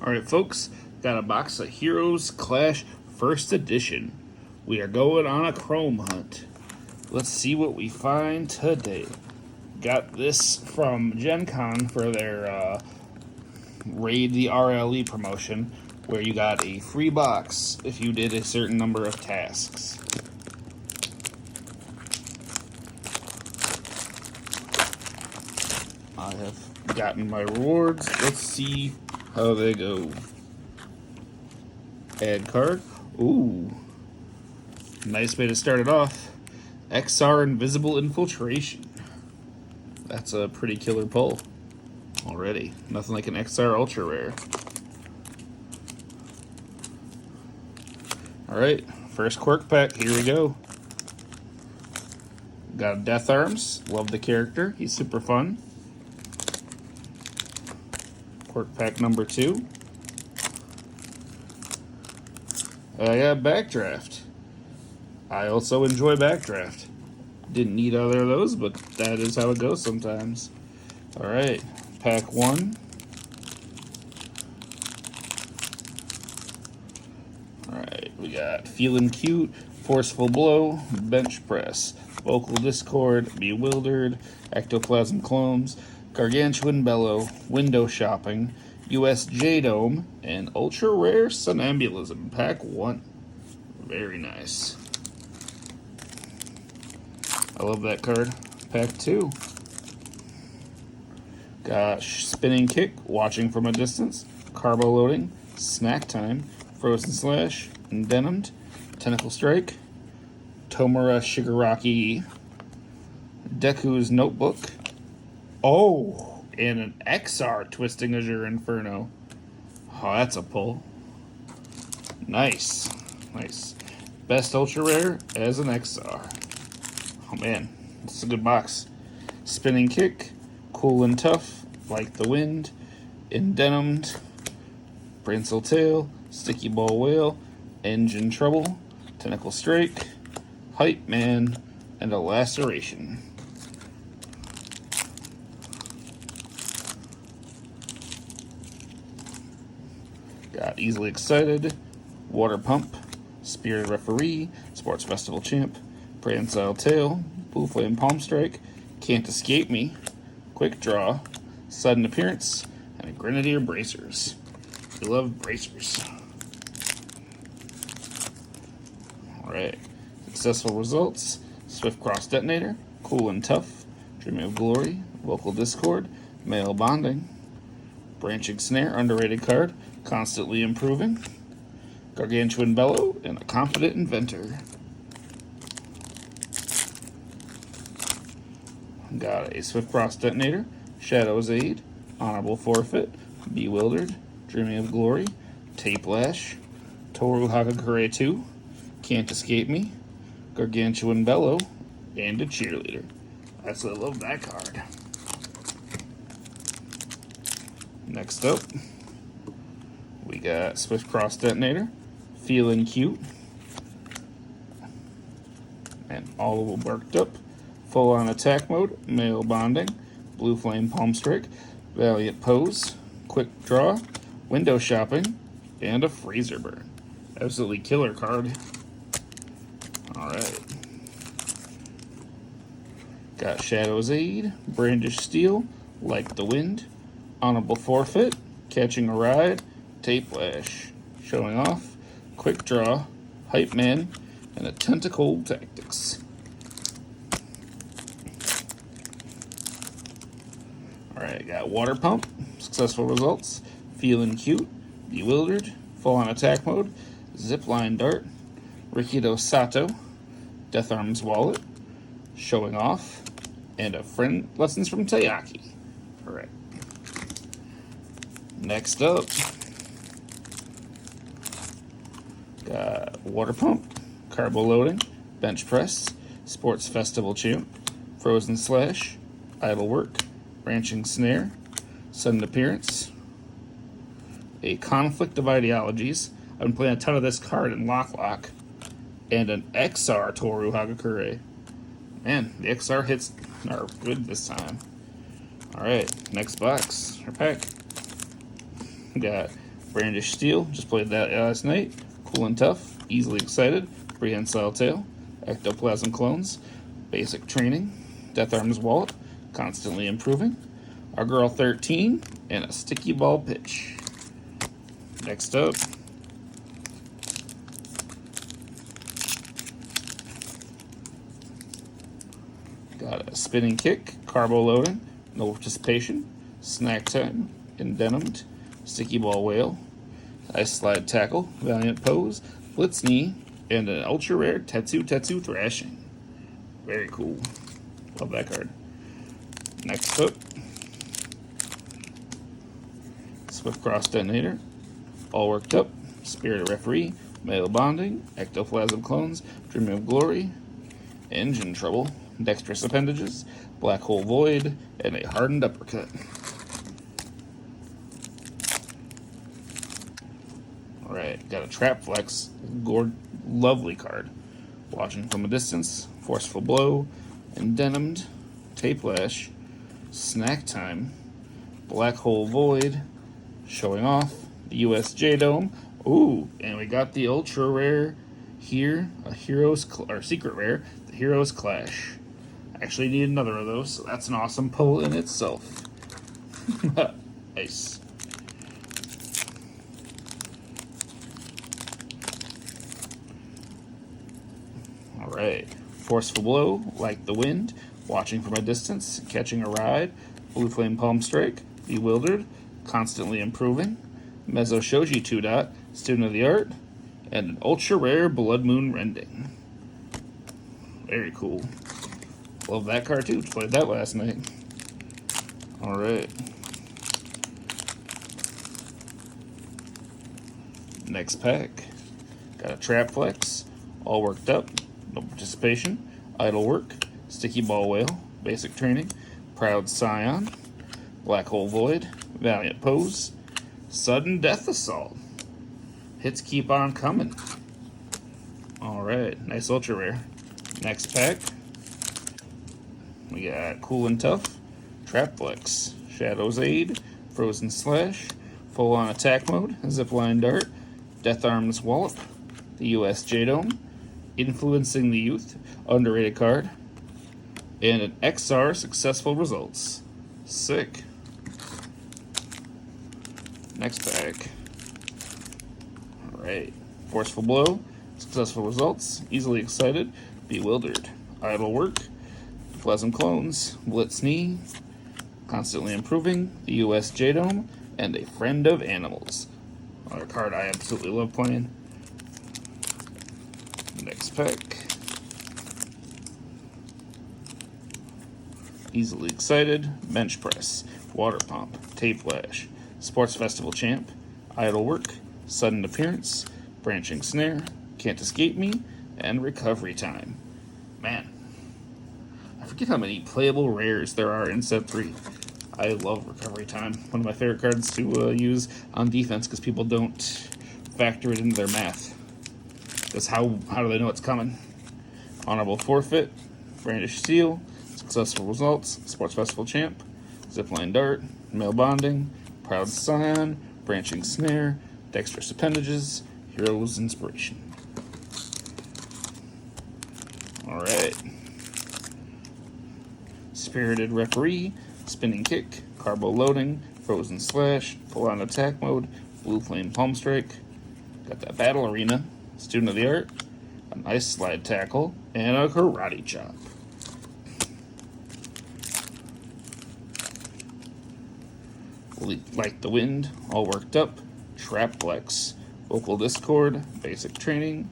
Alright folks, got a box of Heroes Clash First Edition. We are going on a chrome hunt. Let's see what we find today. Got this from Gen Con for their Raid The RLE promotion, where you got a free box if you did a certain number of tasks. I have gotten my rewards. Let's see how they go. Add card. Ooh. Nice way to start it off. XR Invisible Infiltration. That's a pretty killer pull already. Nothing like an XR Ultra Rare. Alright, first quirk pack. Here we go. Got Death Arms. Love the character. He's super fun. Quirk pack number 2. I got Backdraft. I also enjoy Backdraft. Didn't need either of those, but that is how it goes sometimes. Alright, pack 1. Alright, we got Feeling Cute, Forceful Blow, Bench Press, Vocal Discord, Bewildered, Ectoplasm Clones, Gargantuan Bellow, Window Shopping, US J-Dome, and Ultra Rare Somnambulism. Pack 1. Very nice. I love that card. Pack 2. Got Spinning Kick, Watching from a Distance, Carbo Loading, Snack Time, Frozen Slash, Envenomed, Tentacle Strike, Tomura Shigaraki, Deku's Notebook. Oh, and an XR Twisting Azure Inferno. Oh, that's a pull. Nice. Nice. Best Ultra Rare as an XR. Oh man, this is a good box. Spinning Kick, Cool and Tough, Like the Wind, Envenomed, Brinzel Tail, Sticky Ball Whale, Engine Trouble, Tentacle Strike, Hype Man, and a Laceration. Got Easily Excited, Water Pump, Spirited Referee, Sports Festival Champ, Prehensile Tail, Blue Flame Palm Strike, Can't Escape Me, Quick Draw, Sudden Appearance, and a Grenadier Bracers. We love bracers. Alright, successful results: Swift Cross Detonator, Cool and Tough, Dreaming of Glory, Vocal Discord, Male Bonding, Branching Snare, underrated card, constantly improving, Gargantuan Bellow, and a Confident Inventor. Got a Swift Cross Detonator, Shadow's Aid, Honorable Forfeit, Bewildered, Dreaming of Glory, Tape Lash, Toru Hagakure 2, Can't Escape Me, Gargantuan Bellow, and a Cheerleader. I absolutely love that card. Next up, we got Swift Cross Detonator, Feeling Cute, and all worked up. Full on attack mode, Male Bonding, Blue Flame Palm Strike, Valiant Pose, Quick Draw, Window Shopping, and a Freezer Burn. Absolutely killer card. Alright. Got Shadow's Aid, Brandish Steel, Like the Wind, Honorable Forfeit, Catching a Ride, Tape Lash, Showing Off, Quick Draw, Hype Man, and a Tentacle Tactics. Alright, got Water Pump, successful results, Feeling Cute, Bewildered, Full on Attack Mode, Zipline Dart, Rikido Sato, Death Arms Wallet, Showing Off, and a Friend Lessons from Tayaki. Alright. Next up, got Water Pump, Carbo Loading, Bench Press, Sports Festival Champ, Frozen Slash, Idle Work, Branching Snare, Sudden Appearance, a Conflict of Ideologies. I've been playing a ton of this card in Lock, and an XR Toru Hagakure. Man, the XR hits are good this time. Alright, next box, or pack. We got Brandish Steel, just played that last night. Cool and Tough, Easily Excited, Prehensile Tail, Ectoplasm Clones, Basic Training, Death Arms Wallet, Constantly Improving, Our Girl 13, and a Sticky Ball Pitch. Next up, got a Spinning Kick, Carbo Loading, No Participation, Snack Time, Endenimed, Sticky Ball Whale, Ice Slide Tackle, Valiant Pose, Blitz Knee, and an ultra rare Tetsu Thrashing. Very cool. Love that card. Next up, Swift Cross Detonator, All Worked Up, Spirited Referee, Male Bonding, Ectoplasm Clones, Dreaming of Glory, Engine Trouble, Dexterous Appendages, Black Hole Void, and a Hardened Uppercut. Alright, got a Trap Flex, lovely card. Watching from a Distance, Forceful Blow, Endenimed, Tape Lash, Snack Time, Black Hole Void, Showing Off, the USJ Dome. Ooh, and we got the ultra rare here, or secret rare, the Heroes Clash. Actually need another of those, so that's an awesome pull in itself. Nice. Alright, Forceful Blow, Like the Wind, Watching from a Distance, Catching a Ride, Blue Flame Palm Strike, Bewildered, Constantly Improving, Mezzo Shoji 2-Dot, Student of the Art, and an ultra rare Blood Moon Rending. Very cool. Love that card too. Played that last night. Alright. Next pack. Got a Trap Flex, All Worked Up, No Participation, Idle Work, Sticky Ball Whale, Basic Training, Proud Scion, Black Hole Void, Valiant Pose, Sudden Death Assault. Hits keep on coming. Alright, nice ultra rare. Next pack. We got Cool and Tough, Trap Flex, Shadow's Aid, Frozen Slash, Full On Attack Mode, Zipline Dart, Death Arms Wallop, the USJ Dome, Influencing the Youth, underrated card, and an XR Successful Results. Sick. Next pack. Alright. Forceful Blow, Successful Results, Easily Excited, Bewildered, Idle Work, Pleasant Clones, Blitz Knee, Constantly Improving, the USJ Dome, and a Friend of Animals. Another card I absolutely love playing. Next pack. Easily Excited, Bench Press, Water Pump, Tape Lash, Sports Festival Champ, Idle Work, Sudden Appearance, Branching Snare, Can't Escape Me, and Recovery Time. Man, I forget how many playable rares there are in set 3. I love Recovery Time. One of my favorite cards to use on defense because people don't factor it into their math. Because how do they know it's coming? Honorable Forfeit, Brandish Steel, Successful Results, Sports Festival Champ, Zipline Dart, Male Bonding, Proud Scion, Branching Snare, Dexterous Appendages, Heroes Inspiration. Alright. Spirited Referee, Spinning Kick, Carbo Loading, Frozen Slash, Full On Attack Mode, Blue Flame Palm Strike. Got that Battle Arena, Student of the Art, a nice Slide Tackle, and a Karate Chop. Like the Wind, All Worked Up, Trap Flex, Vocal Discord, Basic Training,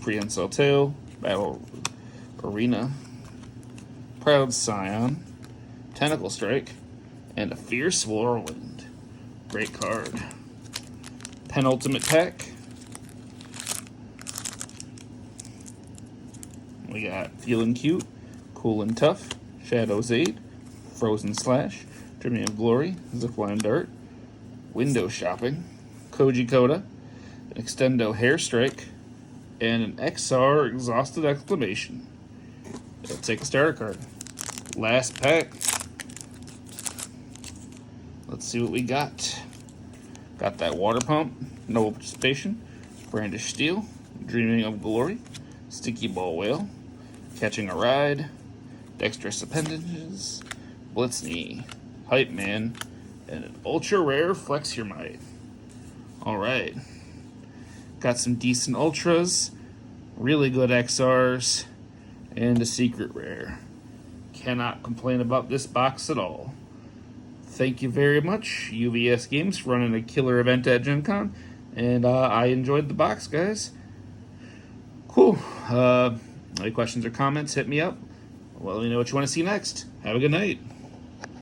Prehensile Tail, Battle Arena, Proud Scion, Tentacle Strike, and a Fierce Whirlwind. Great card. Penultimate pack. We got Feeling Cute, Cool and Tough, Shadow's Aid, Frozen Slash, Dreaming of Glory, Zipline Dart, Window Shopping, Koji Koda, an Extendo Hair Strike, and an XR Exhausted Exclamation. Let's take a starter card. Last pack. Let's see what we got. Got that water pump, no participation, brandish steel, dreaming of glory, sticky ball whale, catching a ride, dexterous appendages, blitz knee, hype man, and an ultra rare flex your might. All right, got some decent ultras, really good XRs, and a secret rare. Cannot complain about this box at all. Thank you very much, UVS Games, for running a killer event at Gen Con, and I enjoyed the box, guys. Cool. Any questions or comments, hit me up. Well, let me know what you want to see next. Have a good night.